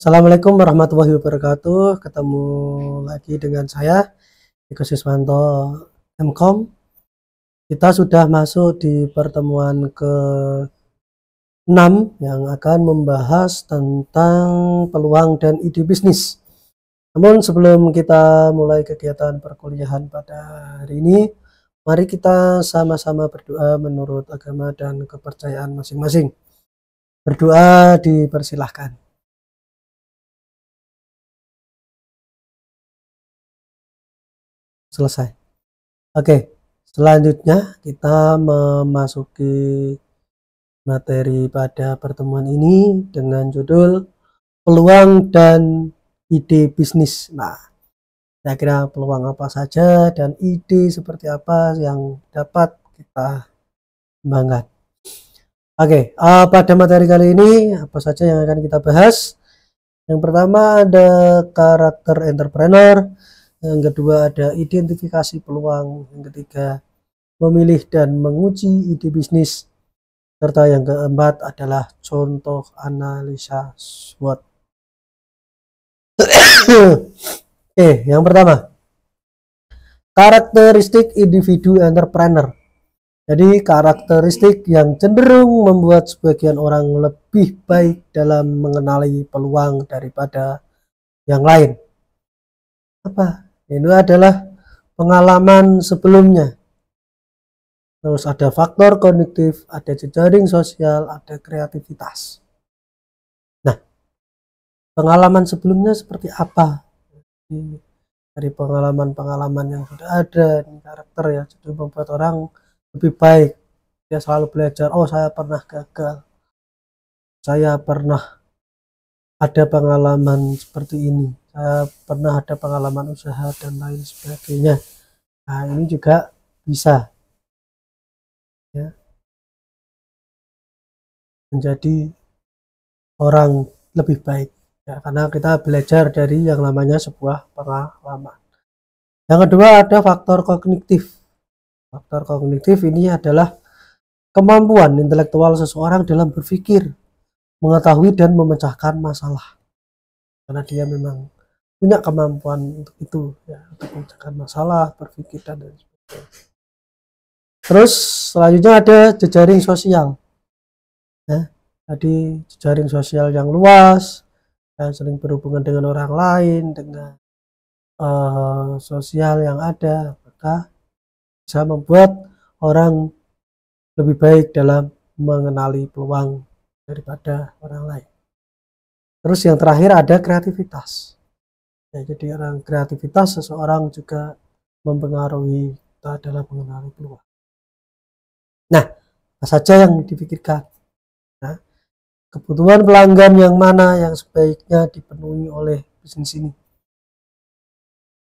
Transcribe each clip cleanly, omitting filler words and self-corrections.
Assalamualaikum warahmatullahi wabarakatuh. Ketemu lagi dengan saya, Eko Siswanto MKOM. Kita sudah masuk di pertemuan ke-6 yang akan membahas tentang peluang dan ide bisnis. Namun sebelum kita mulai kegiatan perkuliahan pada hari ini, mari kita sama-sama berdoa menurut agama dan kepercayaan masing-masing. Berdoa dipersilahkan. Selesai. Oke, selanjutnya kita memasuki materi pada pertemuan ini dengan judul peluang dan ide bisnis. Nah, kira-kira peluang apa saja dan ide seperti apa yang dapat kita kembangkan. Oke, pada materi kali ini apa saja yang akan kita bahas? Yang pertama ada karakter entrepreneur, yang kedua ada identifikasi peluang, yang ketiga memilih dan menguji ide bisnis, serta yang keempat adalah contoh analisa SWOT. Oke, yang pertama, karakteristik individu entrepreneur. Jadi karakteristik yang cenderung membuat sebagian orang lebih baik dalam mengenali peluang daripada yang lain. Apa? Ini adalah pengalaman sebelumnya. Terus ada faktor kognitif, ada jejaring sosial, ada kreativitas. Nah, pengalaman sebelumnya seperti apa? Dari pengalaman-pengalaman yang sudah ada, ini karakter ya, jadi membuat orang lebih baik. Dia selalu belajar, oh saya pernah gagal, saya pernah ada pengalaman seperti ini, saya pernah ada pengalaman usaha dan lain sebagainya. Nah, ini juga bisa ya menjadi orang lebih baik ya, karena kita belajar dari yang namanya sebuah pengalaman. Yang kedua ada faktor kognitif. Faktor kognitif ini adalah kemampuan intelektual seseorang dalam berpikir, mengetahui dan memecahkan masalah, karena dia memang punya kemampuan untuk itu ya, untuk memecahkan masalah, berpikir dan lain sebagainya. Terus selanjutnya ada jejaring sosial ya. Jadi jejaring sosial yang luas, yang sering berhubungan dengan orang lain, dengan sosial yang ada, maka bisa membuat orang lebih baik dalam mengenali peluang daripada orang lain. Terus yang terakhir ada kreativitas. Ya, jadi orang kreativitas seseorang juga mempengaruhi kita dalam mengenali peluang. Nah, apa saja yang dipikirkan? Nah, kebutuhan pelanggan yang mana yang sebaiknya dipenuhi oleh bisnis ini?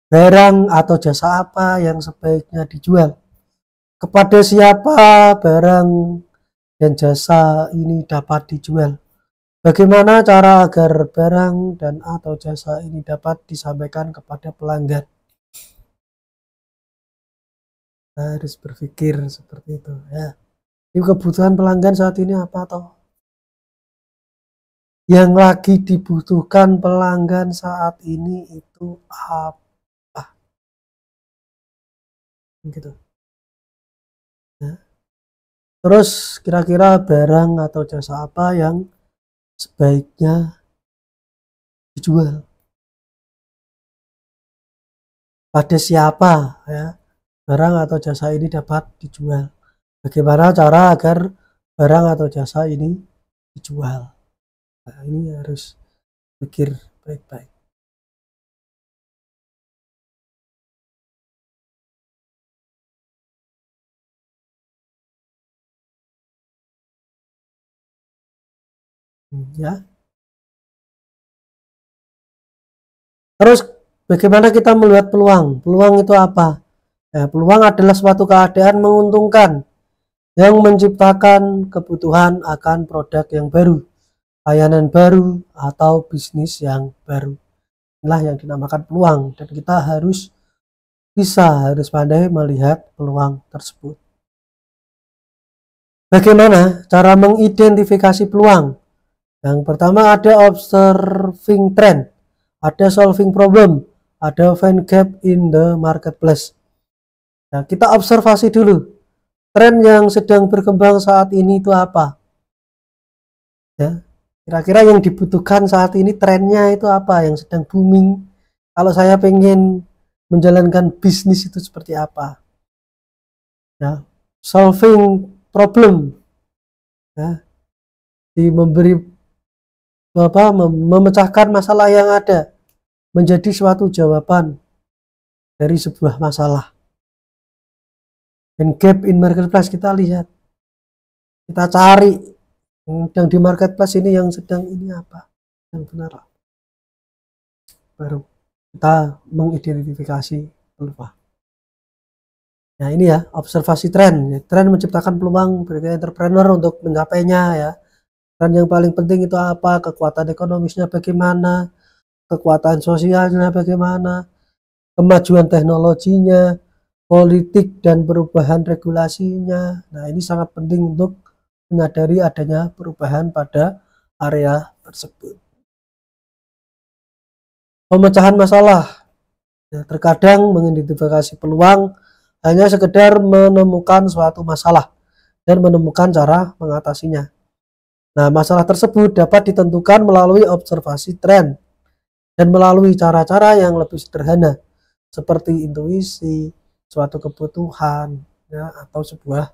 Barang atau jasa apa yang sebaiknya dijual? Kepada siapa barang dan jasa ini dapat dijual? Bagaimana cara agar barang dan atau jasa ini dapat disampaikan kepada pelanggan? Harus berpikir seperti itu ya. Ini kebutuhan pelanggan saat ini apa toh? Yang lagi dibutuhkan pelanggan saat ini itu apa? Gitu. Ya. Terus kira-kira barang atau jasa apa yang sebaiknya dijual? Pada siapa ya barang atau jasa ini dapat dijual? Bagaimana cara agar barang atau jasa ini dijual? Nah, ini harus pikir baik-baik. Ya. Terus bagaimana kita melihat peluang? Peluang itu apa? Ya, peluang adalah suatu keadaan menguntungkan yang menciptakan kebutuhan akan produk yang baru, layanan baru, atau bisnis yang baru. Inilah yang dinamakan peluang, dan kita harus pandai melihat peluang tersebut. Bagaimana cara mengidentifikasi peluang? Yang pertama ada observing trend, ada solving problem, ada find gap in the marketplace. Nah, kita observasi dulu tren yang sedang berkembang saat ini itu apa, ya. Kira-kira yang dibutuhkan saat ini trennya itu apa, yang sedang booming. Kalau saya pengen menjalankan bisnis itu seperti apa, ya. Solving problem, ya, memberi memecahkan masalah yang ada menjadi suatu jawaban dari sebuah masalah. Dan gap in marketplace, kita lihat, kita cari yang di marketplace ini yang sedang ini apa, yang benar, baru kita mengidentifikasi peluang. Nah ini ya, observasi tren. Tren menciptakan peluang bagi entrepreneur untuk mencapainya, ya. Tren yang paling penting itu apa, kekuatan ekonomisnya bagaimana, kekuatan sosialnya bagaimana, kemajuan teknologinya, politik dan perubahan regulasinya. Nah ini sangat penting untuk menyadari adanya perubahan pada area tersebut. Pemecahan masalah, ya, terkadang mengidentifikasi peluang hanya sekedar menemukan suatu masalah dan menemukan cara mengatasinya. Nah, masalah tersebut dapat ditentukan melalui observasi tren dan melalui cara-cara yang lebih sederhana seperti intuisi, suatu kebutuhan, ya, atau sebuah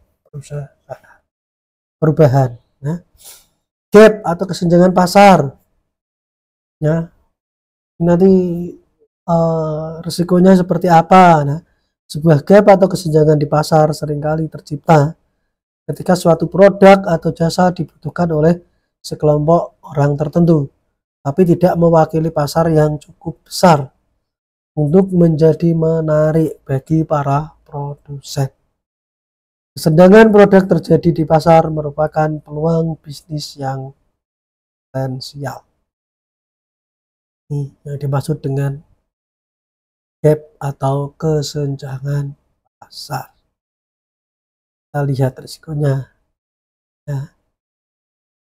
perubahan. Ya. Gap atau kesenjangan pasar, ya, nanti risikonya seperti apa. Nah, sebuah gap atau kesenjangan di pasar seringkali tercipta ketika suatu produk atau jasa dibutuhkan oleh sekelompok orang tertentu, tapi tidak mewakili pasar yang cukup besar untuk menjadi menarik bagi para produsen. Kesenjangan produk terjadi di pasar merupakan peluang bisnis yang potensial. Ini yang dimaksud dengan gap atau kesenjangan pasar. Kita lihat risikonya, ya.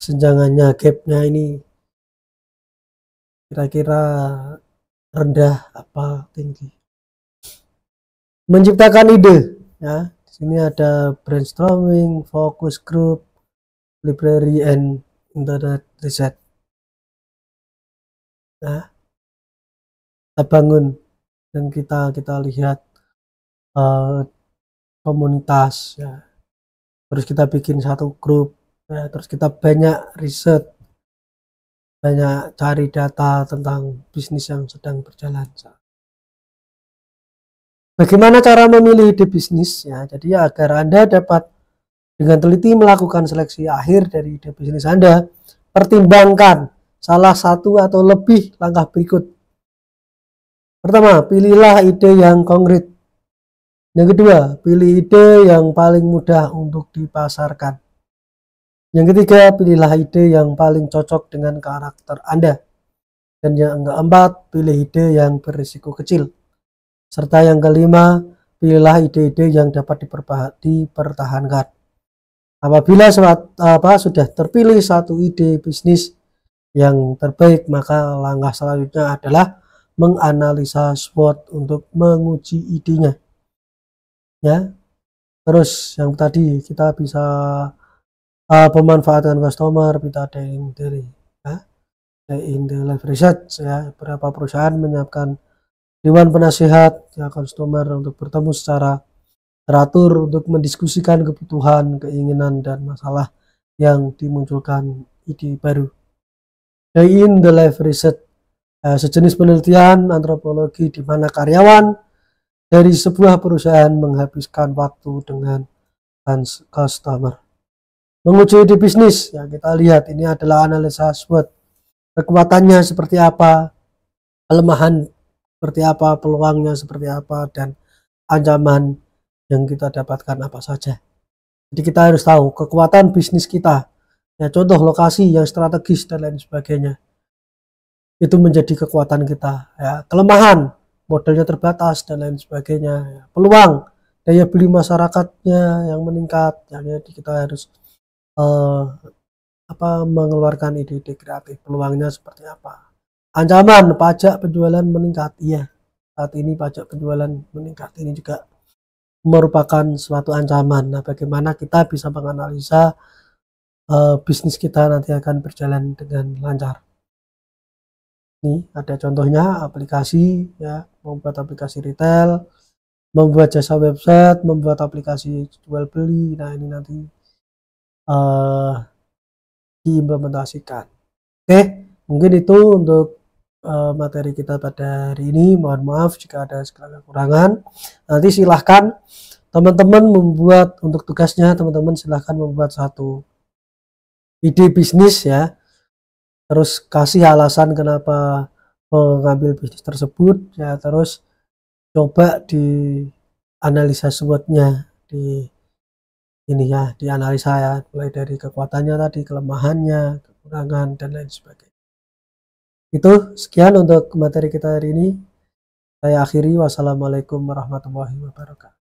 Kesenjangannya, gapnya ini kira-kira rendah apa tinggi. Menciptakan ide, ya. Di sini ada brainstorming, focus group, library and internet research. Nah, kita bangun dan kita lihat komunitas, ya. Terus kita bikin satu grup, ya. Terus kita banyak riset, banyak cari data tentang bisnis yang sedang berjalan. Bagaimana cara memilih ide bisnis, ya? Jadi agar Anda dapat dengan teliti melakukan seleksi akhir dari ide bisnis Anda, pertimbangkan salah satu atau lebih langkah berikut. Pertama, pilihlah ide yang konkret. Yang kedua, pilih ide yang paling mudah untuk dipasarkan. Yang ketiga, pilihlah ide yang paling cocok dengan karakter Anda. Dan yang keempat, pilih ide yang berisiko kecil. Serta yang kelima, pilihlah ide-ide yang dapat dipertahankan. Apabila sudah terpilih satu ide bisnis yang terbaik, maka langkah selanjutnya adalah menganalisa SWOT untuk menguji idenya. Ya, terus yang tadi kita bisa pemanfaatan customer, kita dari in the live research, ya. Beberapa perusahaan menyiapkan dewan penasehat, ya, customer untuk bertemu secara teratur untuk mendiskusikan kebutuhan, keinginan, dan masalah yang dimunculkan ide baru. In the live research, sejenis penelitian antropologi di mana karyawan dari sebuah perusahaan menghabiskan waktu dengan customer. Menguji ide bisnis, ya, kita lihat ini adalah analisa SWOT. Kekuatannya seperti apa, kelemahan seperti apa, peluangnya seperti apa, dan ancaman yang kita dapatkan apa saja. Jadi kita harus tahu kekuatan bisnis kita, ya, contoh lokasi yang strategis dan lain sebagainya, itu menjadi kekuatan kita, ya. Kelemahan, modalnya terbatas dan lain sebagainya, ya. Peluang, daya beli masyarakatnya yang meningkat, ya, jadi kita harus mengeluarkan ide-ide kreatif. Peluangnya seperti apa? Ancaman pajak penjualan meningkat. Iya, saat ini pajak penjualan meningkat ini juga merupakan suatu ancaman. Nah, bagaimana kita bisa menganalisa bisnis kita nanti akan berjalan dengan lancar. Ini ada contohnya aplikasi ya, membuat aplikasi retail, membuat jasa website, membuat aplikasi jual beli. Nah, ini nanti diimplementasikan. Oke, mungkin itu untuk materi kita pada hari ini. Mohon maaf jika ada segala kekurangan. Nanti silahkan teman-teman membuat, untuk tugasnya teman-teman silahkan membuat satu ide bisnis ya, terus kasih alasan kenapa mengambil bisnis tersebut ya, terus coba dianalisa SWOT-nya, ini ya, dianalisa ya, mulai dari kekuatannya tadi, kelemahannya, kekurangan, dan lain sebagainya. Itu sekian untuk materi kita hari ini. Saya akhiri. Wassalamualaikum warahmatullahi wabarakatuh.